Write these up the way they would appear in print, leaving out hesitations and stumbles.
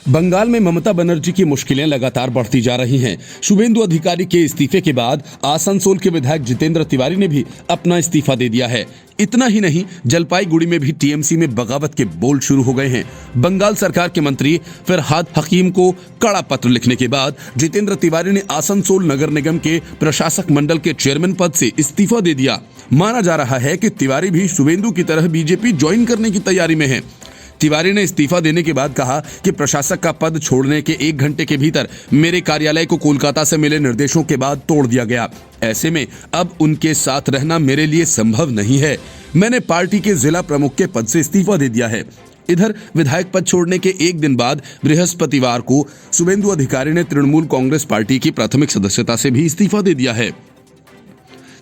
बंगाल में ममता बनर्जी की मुश्किलें लगातार बढ़ती जा रही हैं। शुभेंदु अधिकारी के इस्तीफे के बाद आसनसोल के विधायक जितेंद्र तिवारी ने भी अपना इस्तीफा दे दिया है। इतना ही नहीं, जलपाईगुड़ी में भी टीएमसी में बगावत के बोल शुरू हो गए हैं। बंगाल सरकार के मंत्री फरहाद हकीम को कड़ा पत्र लिखने के बाद जितेंद्र तिवारी ने आसनसोल नगर निगम के प्रशासक मंडल के चेयरमैन पद से इस्तीफा दे दिया। माना जा रहा है कि तिवारी भी शुभेंदु की तरह बीजेपी ज्वाइन करने की तैयारी में है। तिवारी ने इस्तीफा देने के बाद कहा कि प्रशासक का पद छोड़ने के 1 घंटे के भीतर मेरे कार्यालय को कोलकाता से मिले निर्देशों के बाद तोड़ दिया गया। ऐसे में अब उनके साथ रहना मेरे लिए संभव नहीं है। मैंने पार्टी के जिला प्रमुख के पद से इस्तीफा दे दिया है। इधर विधायक पद छोड़ने के 1 दिन बाद बृहस्पतिवार को शुभेंदु अधिकारी ने तृणमूल कांग्रेस पार्टी की प्राथमिक सदस्यता से भी इस्तीफा दे दिया है।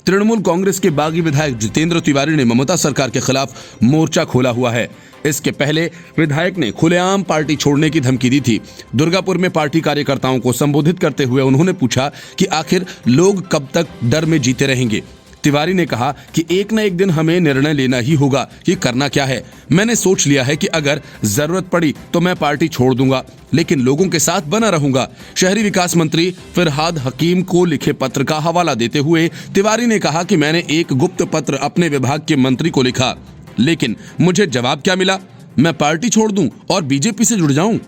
तृणमूल कांग्रेस के बागी विधायक जितेंद्र तिवारी ने ममता सरकार के खिलाफ मोर्चा खोला हुआ है। इसके पहले विधायक ने खुलेआम पार्टी छोड़ने की धमकी दी थी। दुर्गापुर में पार्टी कार्यकर्ताओं को संबोधित करते हुए उन्होंने पूछा कि आखिर लोग कब तक डर में जीते रहेंगे। तिवारी ने कहा कि एक न एक दिन हमें निर्णय लेना ही होगा कि करना क्या है। मैंने सोच लिया है कि अगर जरूरत पड़ी तो मैं पार्टी छोड़ दूंगा, लेकिन लोगों के साथ बना रहूंगा। शहरी विकास मंत्री फरहाद हकीम को लिखे पत्र का हवाला देते हुए तिवारी ने कहा कि मैंने एक गुप्त पत्र अपने विभाग के मंत्री को लिखा, लेकिन मुझे जवाब क्या मिला? मैं पार्टी छोड़ दूं और बीजेपी से जुड़ जाऊं।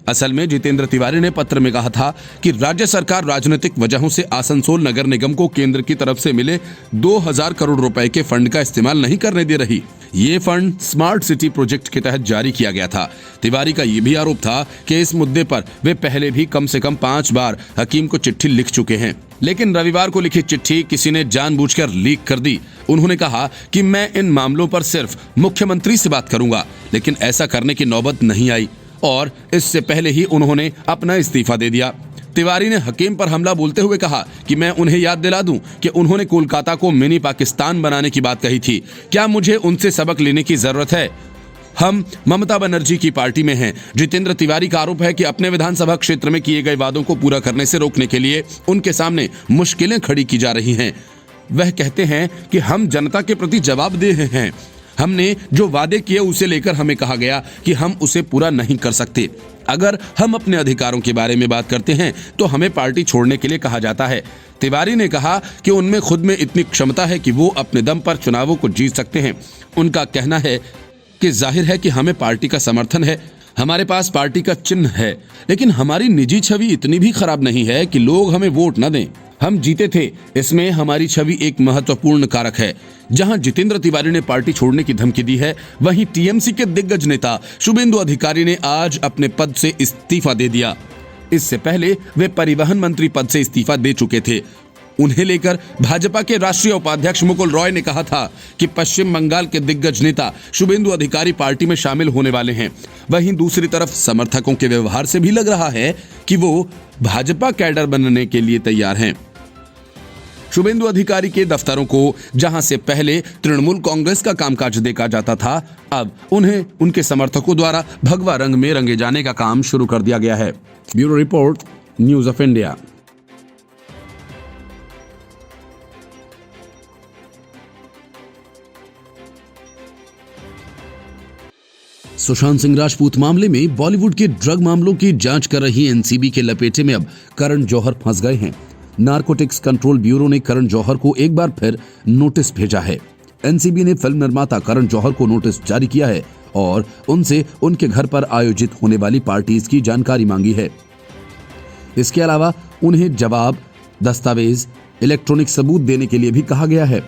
असल में जितेंद्र तिवारी ने पत्र में कहा था कि राज्य सरकार राजनीतिक वजहों से आसनसोल नगर निगम को केंद्र की तरफ से मिले 2000 करोड़ रुपए के फंड का इस्तेमाल नहीं करने दे रही। ये फंड स्मार्ट सिटी प्रोजेक्ट के तहत जारी किया गया था। तिवारी का यह भी आरोप था कि इस मुद्दे पर वे पहले भी कम से कम 5 बार हकीम को चिट्ठी लिख चुके हैं, लेकिन रविवार को लिखी चिट्ठी किसी ने जानबूझकर लीक कर दी। उन्होंने कहा कि मैं इन मामलों पर सिर्फ मुख्यमंत्री से बात करूंगा, लेकिन ऐसा करने की नौबत नहीं आई और इससे पहले ही उन्होंने अपना इस्तीफा दे दिया। तिवारी ने हकीम पर हमला बोलते हुए कहा कि मैं उन्हें याद दिला दूं कि उन्होंने कोलकाता को मिनी पाकिस्तान बनाने की बात कही थी। क्या मुझे उनसे सबक लेने की जरूरत है? हम ममता बनर्जी की पार्टी में हैं। जितेंद्र तिवारी का आरोप है कि अपने विधानसभा क्षेत्र में किए गए वादों को पूरा करने से रोकने के लिए उनके सामने मुश्किलें खड़ी की जा रही हैं। वह कहते हैं कि हम जनता के प्रति जवाबदेह हैं। हमने जो वादे किए उसे लेकर हमें कहा गया कि हम उसे पूरा नहीं कर सकते। अगर हम अपने अधिकारों के बारे में बात करते हैं तो हमें पार्टी छोड़ने के लिए कहा जाता है। तिवारी ने कहा कि उनमें खुद में इतनी क्षमता है कि वो अपने दम पर चुनावों को जीत सकते हैं। उनका कहना है कि जाहिर है कि हमें पार्टी का समर्थन है, हमारे पास पार्टी का चिन्ह है, लेकिन हमारी निजी छवि इतनी भी खराब नहीं है कि लोग हमें वोट न दें। हम जीते थे, इसमें हमारी छवि एक महत्वपूर्ण कारक है। जहां जितेंद्र तिवारी ने पार्टी छोड़ने की धमकी दी है, वहीं टीएमसी के दिग्गज नेता शुभेंदु अधिकारी ने आज अपने पद से इस्तीफा दे दिया। इससे पहले वे परिवहन मंत्री पद से इस्तीफा दे चुके थे। उन्हें लेकर भाजपा के राष्ट्रीय उपाध्यक्ष मुकुल रॉय ने कहा था कि पश्चिम बंगाल के दिग्गज नेता शुभेंदु अधिकारी पार्टी में शामिल होने वाले हैं। वहीं दूसरी तरफ समर्थकों के व्यवहार से भी लग रहा है कि वो भाजपा कैडर बनने के लिए तैयार हैं। शुभेंदु अधिकारी के दफ्तरों को जहां से पहले तृणमूल कांग्रेस का कामकाज देखा जाता था, अब उन्हें उनके समर्थकों द्वारा भगवा रंग में रंगे जाने का काम शुरू कर दिया गया है। Bureau report, news of India. Sushant Singh Rajput मामले में बॉलीवुड के ड्रग मामलों की जांच कर रही एनसीबी के लपेटे में अब करण जौहर फंस गए हैं। नारकोटिक्स कंट्रोल ब्यूरो ने करण जौहर को एक बार फिर नोटिस भेजा है। एनसीबी ने फिल्म निर्माता करण जौहर को नोटिस जारी किया है और उनसे उनके घर पर आयोजित होने वाली पार्टीज की जानकारी मांगी है। इसके अलावा उन्हें जवाब, दस्तावेज, इलेक्ट्रॉनिक सबूत देने के लिए भी कहा गया है।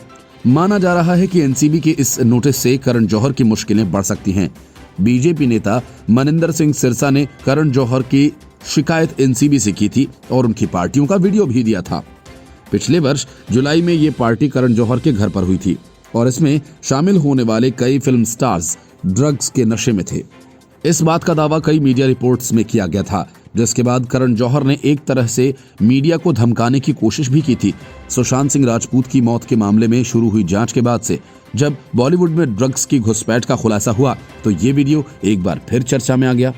माना जा रहा है कि एनसीबी के इस नोटिस से करण जौहर की मुश्किलें बढ़ सकती हैं। बीजेपी नेता मनिंदर सिंह सिरसा ने करण जौहर की शिकायत एनसीबी से की थी और उनकी पार्टियों का वीडियो भी दिया था। पिछले वर्ष जुलाई में ये पार्टी करण जौहर के घर पर हुई थी और इसमें शामिल होने वाले कई फिल्म स्टार्स ड्रग्स के नशे में थे। इस बात का दावा कई मीडिया रिपोर्ट्स में किया गया था, जिसके बाद करण जौहर ने एक तरह से मीडिया को धमकाने की कोशिश भी की थी। सुशांत सिंह राजपूत की मौत के मामले में शुरू हुई जांच के बाद से जब बॉलीवुड में ड्रग्स की घुसपैठ का खुलासा हुआ तो ये वीडियो एक बार फिर चर्चा में आ गया।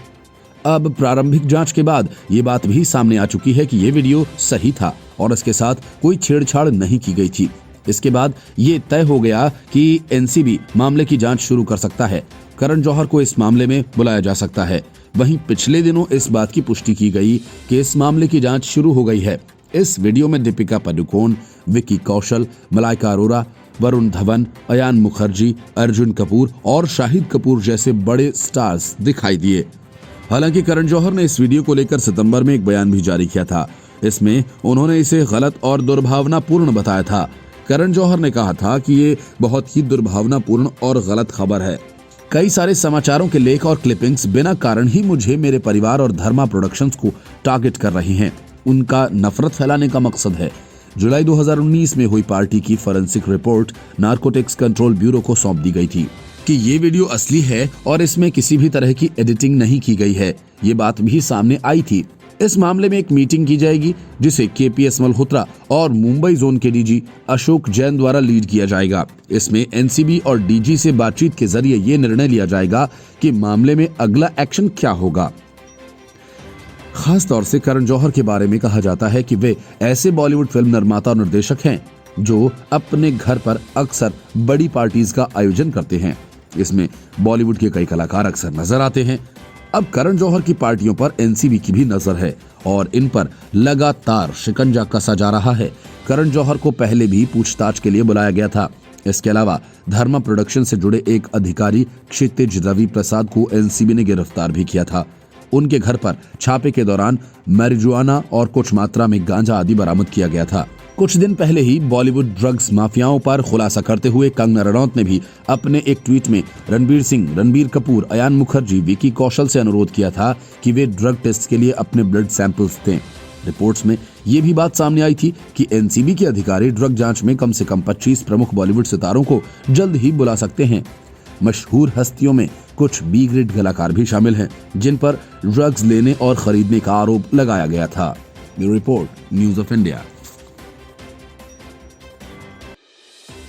अब प्रारंभिक जांच के बाद ये बात भी सामने आ चुकी है कि ये वीडियो सही था और इसके साथ कोई छेड़छाड़ नहीं की गई थी। इसके बाद ये तय हो गया कि एनसीबी मामले की जांच शुरू कर सकता है। करण जौहर को इस मामले में बुलाया जा सकता है। वहीं पिछले दिनों इस बात की पुष्टि की गई कि इस मामले की जांच शुरू हो गई है। इस वीडियो में दीपिका पादुकोण, विकी कौशल, मलाइका अरोरा, वरुण धवन, अयान मुखर्जी, अर्जुन कपूर और शाहिद कपूर जैसे बड़े स्टार्स दिखाई दिए। हालांकि करण जौहर ने इस वीडियो को लेकर सितंबर में एक बयान भी जारी किया था। इसमें उन्होंने इसे गलत और दुर्भावनापूर्ण बताया था। करण जौहर ने कहा था कि ये बहुत ही दुर्भावनापूर्ण और गलत खबर है। कई सारे समाचारों के लेख और क्लिपिंग्स बिना कारण ही मुझे, मेरे परिवार और धर्मा प्रोडक्शंस को टारगेट कर रही हैं। उनका नफरत फैलाने का मकसद है। जुलाई 2019 में हुई पार्टी की forensic report narcotics control bureau को सौंप दी गई थी कि ये वीडियो असली है और इसमें किसी भी तरह की एडिटिंग नहीं की गई है। ये बात भी सामने आई थी। इस मामले में एक मीटिंग की जाएगी जिसे केपीएस मल्होत्रा और मुंबई जोन के डीजी अशोक जैन द्वारा लीड किया जाएगा। इसमें एनसीबी और डीजी से बातचीत के जरिए ये निर्णय लिया जाएगा कि मामले में अगला एक्शन क्या होगा। खास तौर से करण जौहर के बारे में कहा जाता है कि वे ऐसे बॉलीवुड फिल्म निर्माता और निर्देशक हैं जो अपने घर पर अक्सर बड़ी पार्टीज का आयोजन करते हैं। इसमें बॉलीवुड के कई कलाकार अक्सर नजर आते हैं। अब करण जौहर की पार्टियों पर एनसीबी की भी नजर है और इन पर लगातार शिकंजा कसा जा रहा है। करण जौहर को पहले भी पूछताछ के लिए बुलाया गया था। इसके अलावा धर्मा प्रोडक्शन से जुड़े एक अधिकारी क्षितिज रवि प्रसाद को एनसीबी ने गिरफ्तार भी किया था। उनके घर पर छापे के दौरान मैरिजुआना और कुछ मात्रा में गांजा आदि बरामद किया गया था। कुछ दिन पहले ही बॉलीवुड ड्रग्स माफियाओं पर खुलासा करते हुए कंगना रनौत ने भी अपने एक ट्वीट में रणबीर सिंह, रणबीर कपूर, अयान मुखर्जी, विकी कौशल से अनुरोध किया था कि वे ड्रग टेस्ट के लिए अपने ब्लड सैंपल्स दें। रिपोर्ट्स में ये भी बात सामने आई थी कि एनसीबी के अधिकारी ड्रग जांच में कम से कम 25 प्रमुख बॉलीवुड सितारों को जल्द ही बुला सकते हैं। मशहूर हस्तियों में कुछ बी ग्रेड कलाकार भी शामिल हैं जिन पर ड्रग्स लेने और खरीदने का आरोप लगाया गया था। Bureau report, news of India.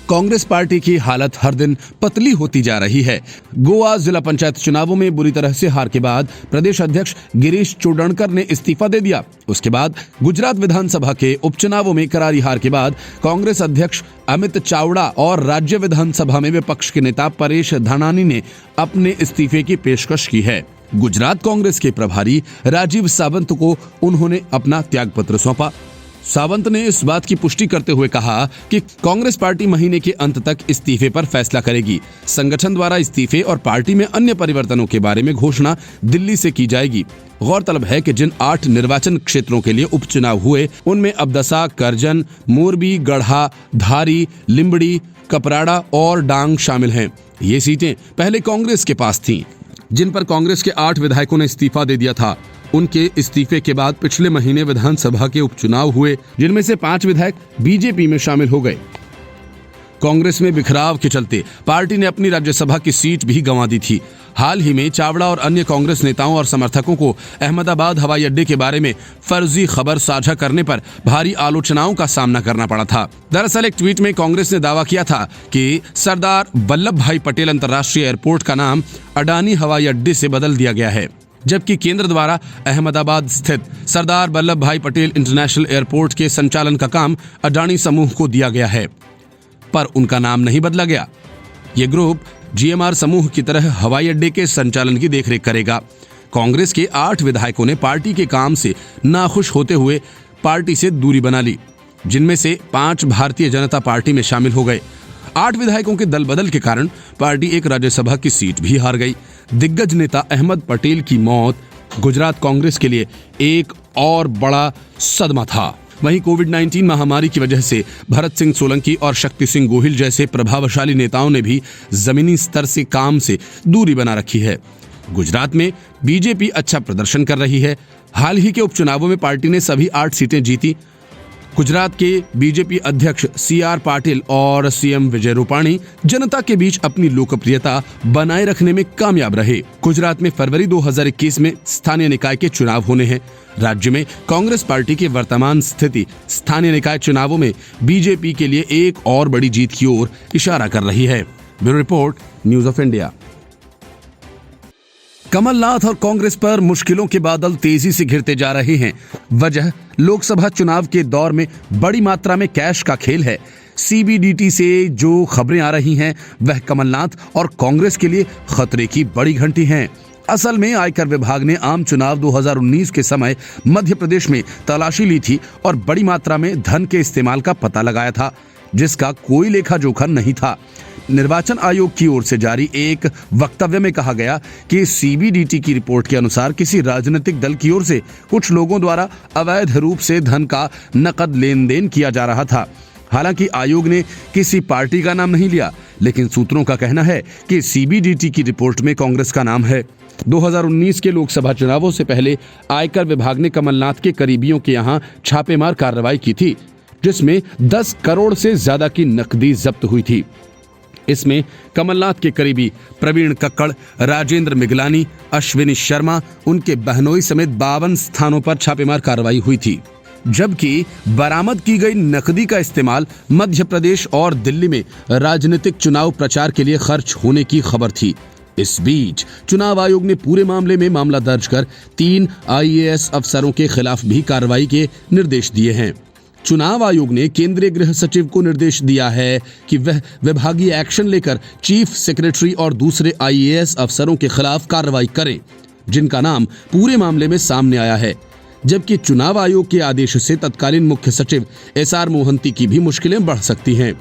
Congress party की हालत हर दिन पतली होती जा रही है। गोवा जिला पंचायत चुनावों में बुरी तरह से हार के बाद प्रदेश अध्यक्ष गिरीश चोडणकर ने इस्तीफा दे दिया। उसके बाद गुजरात विधानसभा के उपचुनावों में करारी हार के बाद कांग्रेस अध्यक्ष अमित चावड़ा और राज्य विधानसभा में विपक्ष के नेता परेश धानानी ने अपने इस्तीफे की पेशकश की है। गुजरात कांग्रेस के प्रभारी राजीव सावंत को उन्होंने अपना त्यागपत्र सौंपा। सावंत ने इस बात की पुष्टि करते हुए कहा कि कांग्रेस पार्टी महीने के अंत तक इस्तीफे पर फैसला करेगी। संगठन द्वारा इस्तीफे और पार्टी में अन्य परिवर्तनों के बारे में घोषणा दिल्ली से की जाएगी। गौरतलब है कि जिन 8 निर्वाचन क्षेत्रों के लिए उपचुनाव हुए उनमें अबदसा, करजन, मोरबी, गढ़ा, धारी, लिंबड़ी, कपराड़ा और डांग शामिल हैं। ये सीटें पहले कांग्रेस के पास थीं, जिन पर कांग्रेस के 8 विधायकों ने इस्तीफा दे दिया था। उनके इस्तीफे के बाद पिछले महीने विधानसभा के उपचुनाव हुए जिनमें से 5 विधायक बीजेपी में शामिल हो गए। कांग्रेस में बिखराव के चलते पार्टी ने अपनी राज्यसभा की सीट भी गंवा दी थी। हाल ही में चावड़ा और अन्य कांग्रेस नेताओं और समर्थकों को अहमदाबाद हवाई अड्डे के बारे में फर्जी खबर साझा करने पर भारी आलोचनाओं का सामना करना पड़ा था। दरअसल एक ट्वीट में कांग्रेस ने दावा किया था कि सरदार वल्लभ भाई पटेल अंतर्राष्ट्रीय एयरपोर्ट का नाम अडानी हवाई अड्डे से बदल दिया गया है, जबकि केंद्र द्वारा अहमदाबाद स्थित सरदार वल्लभ भाई पटेल इंटरनेशनल एयरपोर्ट के संचालन का काम अडानी समूह को दिया गया है, पर उनका नाम नहीं बदला गया। ये ग्रुप जीएमआर समूह की तरह हवाई अड्डे के संचालन की देखरेख करेगा। कांग्रेस के 8 विधायकों ने पार्टी के काम से नाखुश होते हुए पार्टी से दूरी बना ली, जिनमें से 5 भारतीय जनता पार्टी में शामिल हो गए। 8 विधायकों के दल बदल के कारण पार्टी एक राज्यसभा की सीट भी हार गई। दिग्गज नेता अहमद पटेल की मौत गुजरात कांग्रेस के लिए एक और बड़ा सदमा था। वहीं कोविड-19 महामारी की वजह से भरत सिंह सोलंकी और शक्ति सिंह गोहिल जैसे प्रभावशाली नेताओं ने भी जमीनी स्तर से काम से दूरी बना रखी है। गुजरात में बीजेपी अच्छा प्रदर्शन कर रही है। हाल ही के उपचुनावों में पार्टी ने सभी 8 सीटें जीती। गुजरात के बीजेपी अध्यक्ष CR पाटिल और सीएम विजय रूपाणी जनता के बीच अपनी लोकप्रियता बनाए रखने में कामयाब रहे। गुजरात में फरवरी 2021 में स्थानीय निकाय के चुनाव होने हैं। राज्य में कांग्रेस पार्टी की वर्तमान स्थिति स्थानीय निकाय चुनावों में बीजेपी के लिए एक और बड़ी जीत की ओर इशारा कर रही है। Bureau report, news of India. Kamal Nath और कांग्रेस पर मुश्किलों के बादल तेजी से घिरते जा रहे हैं। वजह लोकसभा चुनाव के दौर में बड़ी मात्रा में कैश का खेल है। सीबीडीटी से जो खबरें आ रही हैं वह कमलनाथ और कांग्रेस के लिए खतरे की बड़ी घंटी हैं। असल में आयकर विभाग ने आम चुनाव 2019 के समय मध्य प्रदेश में तलाशी ली थी और बड़ी मात्रा में धन के इस्तेमाल का पता लगाया था, जिसका कोई लेखा जोखा नहीं था। निर्वाचन आयोग की ओर से जारी एक वक्तव्य में कहा गया कि सीबीडीटी की रिपोर्ट के अनुसार किसी राजनीतिक दल की ओर से कुछ लोगों द्वारा अवैध रूप से धन का नकद लेन देन किया जा रहा था। हालांकि आयोग ने किसी पार्टी का नाम नहीं लिया, लेकिन सूत्रों का कहना है कि सीबीडीटी की रिपोर्ट में कांग्रेस का नाम है। 2019 के लोकसभा चुनावों से पहले आयकर विभाग ने कमलनाथ के करीबियों के यहां छापेमार कार्रवाई की थी, जिसमें 10 करोड़ से ज्यादा की नकदी जब्त हुई थी। इसमें कमलनाथ के करीबी प्रवीण कक्कड़, राजेंद्र मिगलानी, अश्विनी शर्मा, उनके बहनोई समेत 52 स्थानों पर छापेमार कार्रवाई हुई थी, जबकि बरामद की गई नकदी का इस्तेमाल मध्य प्रदेश और दिल्ली में राजनीतिक चुनाव प्रचार के लिए खर्च होने की खबर थी। इस बीच चुनाव आयोग ने पूरे मामले में मामला दर्ज कर 3 आईएएस अफसरों के खिलाफ भी कार्रवाई के निर्देश दिए हैं। चुनाव आयोग ने केंद्रीय गृह सचिव को निर्देश दिया है कि वह विभागीय एक्शन लेकर चीफ सेक्रेटरी और दूसरे आईएएस अफसरों के खिलाफ कार्रवाई करें, जिनका नाम पूरे मामले में सामने आया है। जबकि चुनाव आयोग के आदेश से तत्कालीन मुख्य सचिव एसआर मोहंती की भी मुश्किलें बढ़ सकती हैं।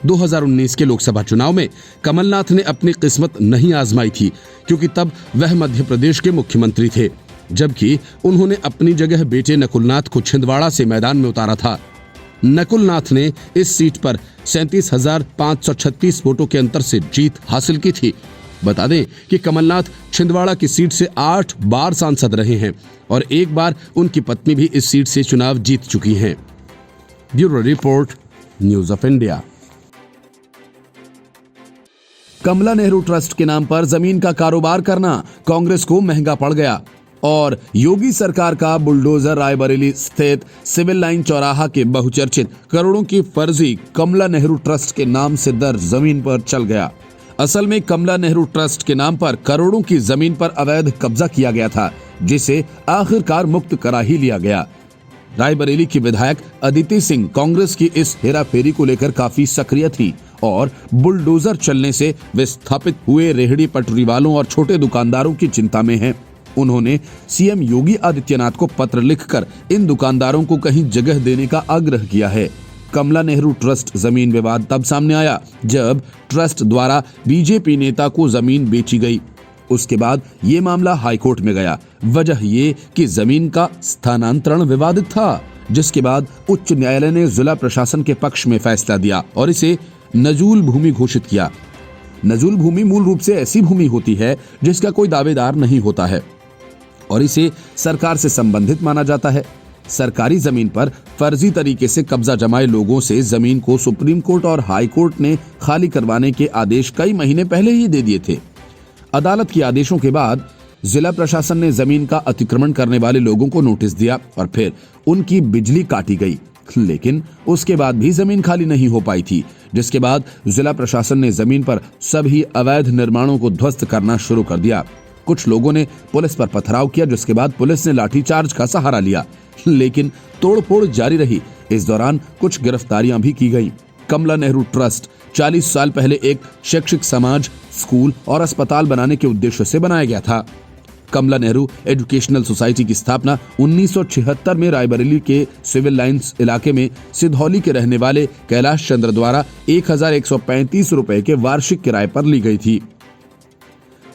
2019 के लोकसभा चुनाव में कमलनाथ ने अपनी किस्मत नहीं आजमाई थी, क्योंकि तब वह मध्य प्रदेश के मुख्यमंत्री थे, जबकि उन्होंने अपनी जगह बेटे नकुलनाथ को छिंदवाड़ा से मैदान में उतारा था। नकुलनाथ ने इस सीट पर 37,536 वोटों के अंतर से जीत हासिल की थी। बता दें कि कमलनाथ छिंदवाड़ा की सीट से 8 बार सांसद रहे हैं और एक बार उनकी पत्नी भी इस सीट से चुनाव जीत चुकी हैं। Bureau report, news of India. Kamla Nehru trust के नाम पर जमीन का कारोबार करना कांग्रेस को महंगा पड़ गया और योगी सरकार का बुलडोजर रायबरेली स्थित सिविल लाइन चौराहा के बहुचर्चित करोड़ों की फर्जी कमला नेहरू ट्रस्ट के नाम से दर्ज जमीन पर चल गया। असल में कमला नेहरू ट्रस्ट के नाम पर करोड़ों की जमीन पर अवैध कब्जा किया गया था, जिसे आखिरकार मुक्त करा ही लिया गया। रायबरेली की विधायक अदिति सिंह कांग्रेस की इस हेराफेरी को लेकर काफी सक्रिय थी और बुलडोजर चलने से विस्थापित हुए रेहड़ी पटरी वालों और छोटे दुकानदारों की चिंता में हैं। उन्होंने सीएम योगी आदित्यनाथ को पत्र लिखकर इन दुकानदारों को कहीं जगह देने का आग्रह किया है। कमला नेहरू ट्रस्ट जमीन विवाद तब सामने आया जब ट्रस्ट द्वारा बीजेपी नेता को जमीन बेची गई। उसके बाद ये मामला हाईकोर्ट में गया। वजह ये कि जमीन का स्थानांतरण विवादित था, जिसके बाद उच्च न्यायालय ने जिला प्रशासन के पक्ष में फैसला दिया और इसे नजूल भूमि घोषित किया। नजूल भूमि मूल रूप से ऐसी भूमि होती है जिसका कोई दावेदार नहीं होता है और इसे सरकार से संबंधित माना जाता है। सरकारी जमीन पर फर्जी तरीके से कब्जा जमाए लोगों से जमीन को सुप्रीम कोर्ट और हाई कोर्ट ने खाली करवाने के आदेश कई महीने पहले ही दे दिए थे। अदालत के आदेशों के बाद जिला प्रशासन ने जमीन का अतिक्रमण करने वाले लोगों को नोटिस दिया और फिर उनकी बिजली काटी गई, लेकिन उसके बाद भी जमीन खाली नहीं हो पाई थी, जिसके बाद जिला प्रशासन ने जमीन पर सभी अवैध निर्माणों को ध्वस्त करना शुरू कर दिया। कुछ लोगों ने पुलिस पर पथराव किया, जिसके बाद पुलिस ने लाठीचार्ज का सहारा लिया, लेकिन तोड़फोड़ जारी रही। इस दौरान कुछ गिरफ्तारियां भी की गई। कमला नेहरू ट्रस्ट 40 साल पहले एक शैक्षिक समाज, स्कूल और अस्पताल बनाने के उद्देश्य से बनाया गया था। कमला नेहरू एजुकेशनल सोसाइटी की स्थापना 1976 में रायबरेली के सिविल लाइंस इलाके में सिधौली के रहने वाले कैलाश चंद्र द्वारा 1135 रुपए के वार्षिक किराए पर ली गई थी।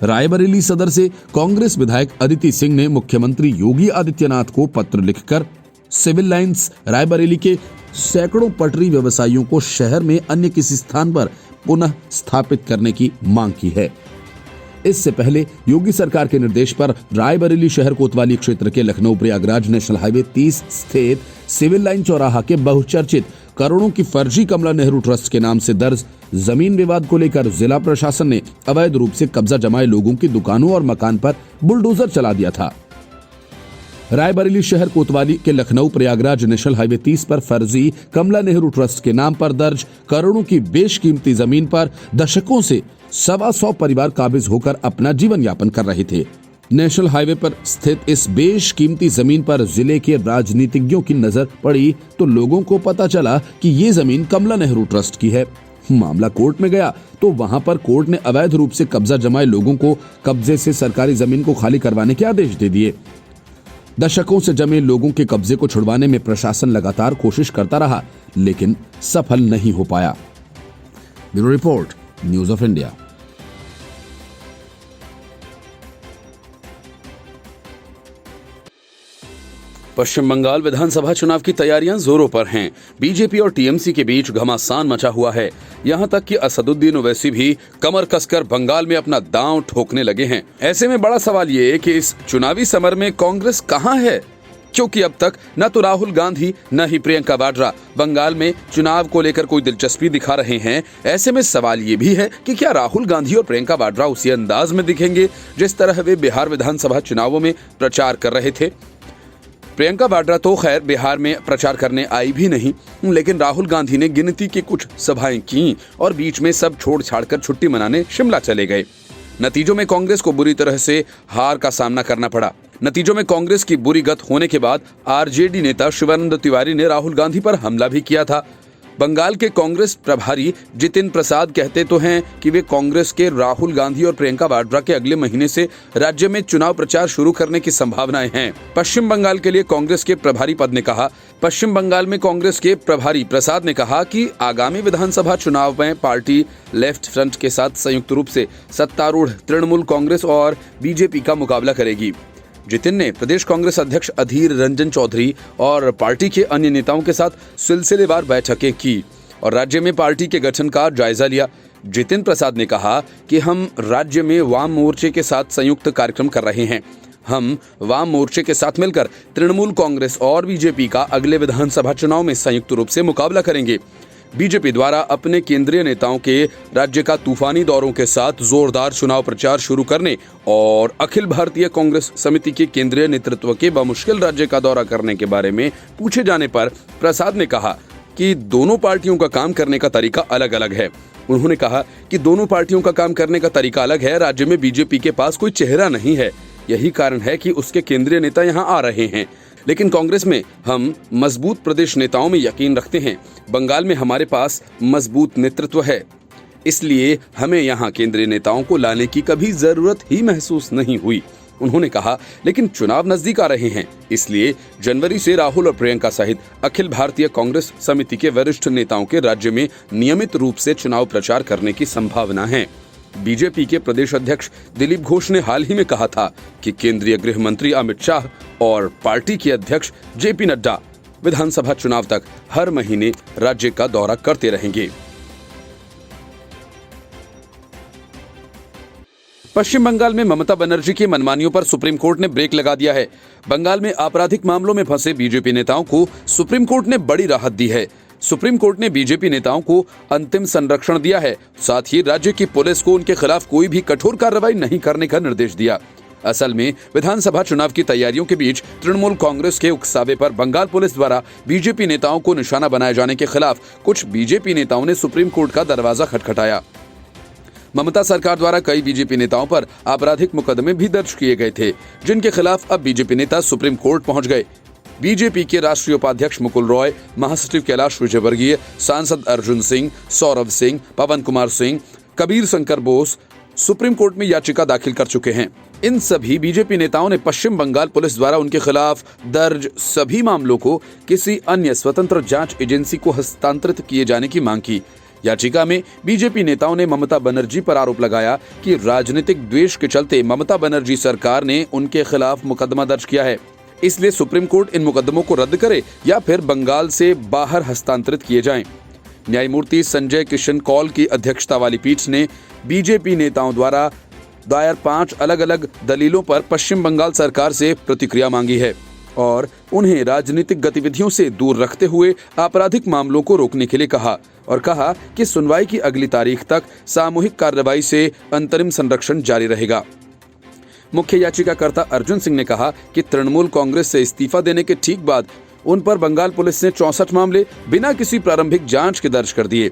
रायबरेली सदर से कांग्रेस विधायक अदिति सिंह ने मुख्यमंत्री योगी आदित्यनाथ को पत्र लिखकर सिविल लाइंस रायबरेली के सैकड़ों पटरी व्यवसायियों को शहर में अन्य किसी स्थान पर पुनः स्थापित करने की मांग की है। इससे पहले योगी सरकार के निर्देश पर रायबरेली शहर कोतवाली क्षेत्र के लखनऊ प्रयागराज नेशनल हाईवे 30 स्थित सिविल लाइन चौराहा के बहुचर्चित करोड़ों की फर्जी कमला नेहरू ट्रस्ट के नाम से दर्ज जमीन विवाद को लेकर जिला प्रशासन ने अवैध रूप से कब्जा जमाए लोगों की दुकानों और मकान पर बुलडोजर चला दिया था। रायबरेली शहर कोतवाली के लखनऊ प्रयागराज नेशनल हाईवे 30 पर फर्जी कमला नेहरू ट्रस्ट के नाम पर दर्ज करोड़ों की बेशकीमती जमीन पर दशकों से 125 परिवार काबिज होकर अपना जीवन यापन कर रहे थे। नेशनल हाईवे पर स्थित इस बेशकीमती जमीन पर जिले के राजनीतिज्ञों की नजर पड़ी तो लोगों को पता चला कि ये जमीन कमला नेहरू ट्रस्ट की है। मामला कोर्ट में गया तो वहां पर कोर्ट ने अवैध रूप से कब्जा जमाए लोगों को कब्जे से सरकारी जमीन को खाली करवाने के आदेश दे दिए। दशकों से जमे लोगों के कब्जे को छुड़वाने में प्रशासन लगातार कोशिश करता रहा, लेकिन सफल नहीं हो पाया। Bureau report, news of India. Paschim Bengal विधानसभा चुनाव की तैयारियां जोरों पर हैं। बीजेपी और टीएमसी के बीच घमासान मचा हुआ है। यहां तक कि असदुद्दीन ओवैसी भी कमर कसकर बंगाल में अपना दांव ठोकने लगे हैं। ऐसे में बड़ा सवाल ये कि इस चुनावी समर में कांग्रेस कहां है, क्योंकि अब तक न तो राहुल गांधी न ही प्रियंका वाड्रा बंगाल में चुनाव को लेकर कोई दिलचस्पी दिखा रहे हैं। ऐसे में सवाल ये भी है कि क्या राहुल गांधी और प्रियंका वाड्रा उसी अंदाज में दिखेंगे जिस तरह वे बिहार विधानसभा चुनावों में प्रचार कर रहे थे। प्रियंका वाड्रा तो खैर बिहार में प्रचार करने आई भी नहीं, लेकिन राहुल गांधी ने गिनती की कुछ सभाएं की और बीच में सब छोड़ छाड़कर छुट्टी मनाने शिमला चले गए। नतीजों में कांग्रेस को बुरी तरह से हार का सामना करना पड़ा। नतीजों में कांग्रेस की बुरी गत होने के बाद आरजेडी नेता शिवानंद तिवारी ने राहुल गांधी पर हमला भी किया था। बंगाल के कांग्रेस प्रभारी जितिन प्रसाद कहते तो हैं कि वे कांग्रेस के राहुल गांधी और प्रियंका वाड्रा के अगले महीने से राज्य में चुनाव प्रचार शुरू करने की संभावनाएं हैं। पश्चिम बंगाल के लिए कांग्रेस के प्रभारी पद ने कहा, पश्चिम बंगाल में कांग्रेस के प्रभारी प्रसाद ने कहा कि आगामी विधानसभा चुनाव में पार्टी लेफ्ट फ्रंट के साथ संयुक्त रूप से सत्तारूढ़ तृणमूल कांग्रेस और बीजेपी का मुकाबला करेगी। जितिन ने प्रदेश कांग्रेस अध्यक्ष अधीर रंजन चौधरी और पार्टी के अन्य नेताओं के साथ सिलसिलेवार बैठकें की और राज्य में पार्टी के गठन का जायजा लिया। जितिन प्रसाद ने कहा कि हम राज्य में वाम मोर्चे के साथ संयुक्त कार्यक्रम कर रहे हैं। हम वाम मोर्चे के साथ मिलकर तृणमूल कांग्रेस और बीजेपी का अगले विधानसभा चुनाव में संयुक्त रूप से मुकाबला करेंगे। बीजेपी द्वारा अपने केंद्रीय नेताओं के राज्य का तूफानी दौरों के साथ जोरदार चुनाव प्रचार शुरू करने और अखिल भारतीय कांग्रेस समिति के केंद्रीय नेतृत्व के बमुश्किल राज्य का दौरा करने के बारे में पूछे जाने पर प्रसाद ने कहा कि दोनों पार्टियों का काम करने का तरीका अलग अलग है। उन्होंने कहा कि दोनों पार्टियों का काम करने का तरीका अलग है। राज्य में बीजेपी के पास कोई चेहरा नहीं है, यही कारण है कि उसके केंद्रीय नेता यहाँ आ रहे हैं, लेकिन कांग्रेस में हम मजबूत प्रदेश नेताओं में यकीन रखते हैं। बंगाल में हमारे पास मजबूत नेतृत्व है, इसलिए हमें यहाँ केंद्रीय नेताओं को लाने की कभी जरूरत ही महसूस नहीं हुई। उन्होंने कहा, लेकिन चुनाव नजदीक आ रहे हैं, इसलिए जनवरी से राहुल और प्रियंका सहित अखिल भारतीय कांग्रेस समिति के वरिष्ठ नेताओं के राज्य में नियमित रूप से चुनाव प्रचार करने की संभावना है। बीजेपी के प्रदेश अध्यक्ष दिलीप घोष ने हाल ही में कहा था कि केंद्रीय गृह मंत्री अमित शाह और पार्टी के अध्यक्ष जेपी नड्डा विधानसभा चुनाव तक हर महीने राज्य का दौरा करते रहेंगे। पश्चिम बंगाल में ममता बनर्जी की मनमानियों पर सुप्रीम कोर्ट ने ब्रेक लगा दिया है। बंगाल में आपराधिक मामलों में फंसे बीजेपी नेताओं को सुप्रीम कोर्ट ने बड़ी राहत दी है। सुप्रीम कोर्ट ने बीजेपी नेताओं को अंतिम संरक्षण दिया है, साथ ही राज्य की पुलिस को उनके खिलाफ कोई भी कठोर कार्रवाई नहीं करने का निर्देश दिया। असल में विधानसभा चुनाव की तैयारियों के बीच तृणमूल कांग्रेस के उकसावे पर बंगाल पुलिस द्वारा बीजेपी नेताओं को निशाना बनाए जाने के खिलाफ कुछ बीजेपी नेताओं ने सुप्रीम कोर्ट का दरवाजा खटखटाया। ममता सरकार द्वारा कई बीजेपी नेताओं पर आपराधिक मुकदमे भी दर्ज किए गए थे, जिनके खिलाफ अब बीजेपी नेता सुप्रीम कोर्ट पहुंच गए। बीजेपी के राष्ट्रीय उपाध्यक्ष मुकुल रॉय, महासचिव कैलाश विजयवर्गीय, सांसद अर्जुन सिंह, सौरभ सिंह, पवन कुमार सिंह, कबीर शंकर बोस सुप्रीम कोर्ट में याचिका दाखिल कर चुके हैं। इन सभी बीजेपी नेताओं ने पश्चिम बंगाल पुलिस द्वारा उनके खिलाफ दर्ज सभी मामलों को किसी अन्य स्वतंत्र जांच एजेंसी को हस्तांतरित किए जाने की मांग की। याचिका में बीजेपी नेताओं ने ममता बनर्जी पर आरोप लगाया कि राजनीतिक द्वेष के चलते ममता बनर्जी सरकार ने उनके खिलाफ मुकदमा दर्ज किया है, इसलिए सुप्रीम कोर्ट इन मुकदमों को रद्द करे या फिर बंगाल से बाहर हस्तांतरित किए जाएं। न्यायमूर्ति संजय किशन कौल की अध्यक्षता वाली पीठ ने बीजेपी नेताओं द्वारा दायर 5 अलग अलग दलीलों पर पश्चिम बंगाल सरकार से प्रतिक्रिया मांगी है और उन्हें राजनीतिक गतिविधियों से दूर रखते हुए आपराधिक मामलों को रोकने के लिए कहा और कहा कि सुनवाई की अगली तारीख तक सामूहिक कार्रवाई से अंतरिम संरक्षण जारी रहेगा। मुख्य याचिकाकर्ता अर्जुन सिंह ने कहा कि तृणमूल कांग्रेस से इस्तीफा देने के ठीक बाद उन पर बंगाल पुलिस ने 64 मामले बिना किसी प्रारंभिक जांच के दर्ज कर दिए।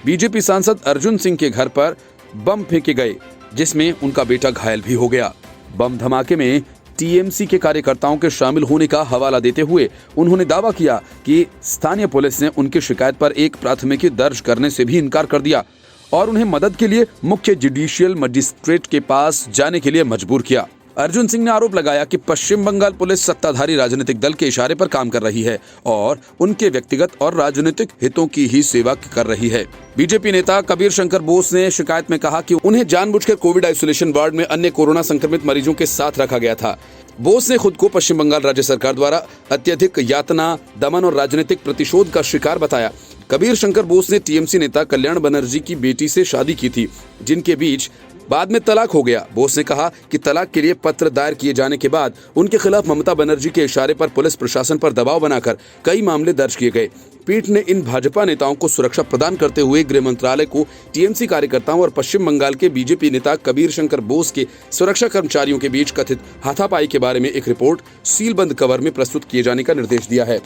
बीजेपी सांसद अर्जुन सिंह के घर पर बम फेंके गए, जिसमें उनका बेटा घायल भी हो गया। बम धमाके में टीएमसी के कार्यकर्ताओं के शामिल होने का हवाला देते हुए उन्होंने दावा किया कि स्थानीय पुलिस ने उनकी शिकायत पर एक प्राथमिकी दर्ज करने से भी इनकार कर दिया और उन्हें मदद के लिए मुख्य जुडिशियल मजिस्ट्रेट के पास जाने के लिए मजबूर किया। अर्जुन सिंह ने आरोप लगाया कि पश्चिम बंगाल पुलिस सत्ताधारी राजनीतिक दल के इशारे पर काम कर रही है और उनके व्यक्तिगत और राजनीतिक हितों की ही सेवा कर रही है। बीजेपी नेता कबीर शंकर बोस ने शिकायत में कहा कि उन्हें जानबूझकर कोविड आइसोलेशन वार्ड में अन्य कोरोना संक्रमित मरीजों के साथ रखा गया था। बोस ने खुद को पश्चिम बंगाल राज्य सरकार द्वारा अत्यधिक यातना, दमन और राजनीतिक प्रतिशोध का शिकार बताया। कबीर शंकर बोस ने टीएमसी नेता कल्याण बनर्जी की बेटी से शादी की थी, जिनके बीच बाद में तलाक हो गया। बोस ने कहा कि तलाक के लिए पत्र दायर किए जाने के बाद उनके खिलाफ ममता बनर्जी के इशारे पर पुलिस प्रशासन पर दबाव बनाकर कई मामले दर्ज किए गए। पीठ ने इन भाजपा नेताओं को सुरक्षा प्रदान करते हुए गृह मंत्रालय को टीएमसी कार्यकर्ताओं और पश्चिम बंगाल के बीजेपी नेता कबीर शंकर बोस के सुरक्षा कर्मचारियों के बीच कथित हाथापाई के बारे में एक रिपोर्ट सीलबंद कवर में प्रस्तुत किए जाने का निर्देश दिया है।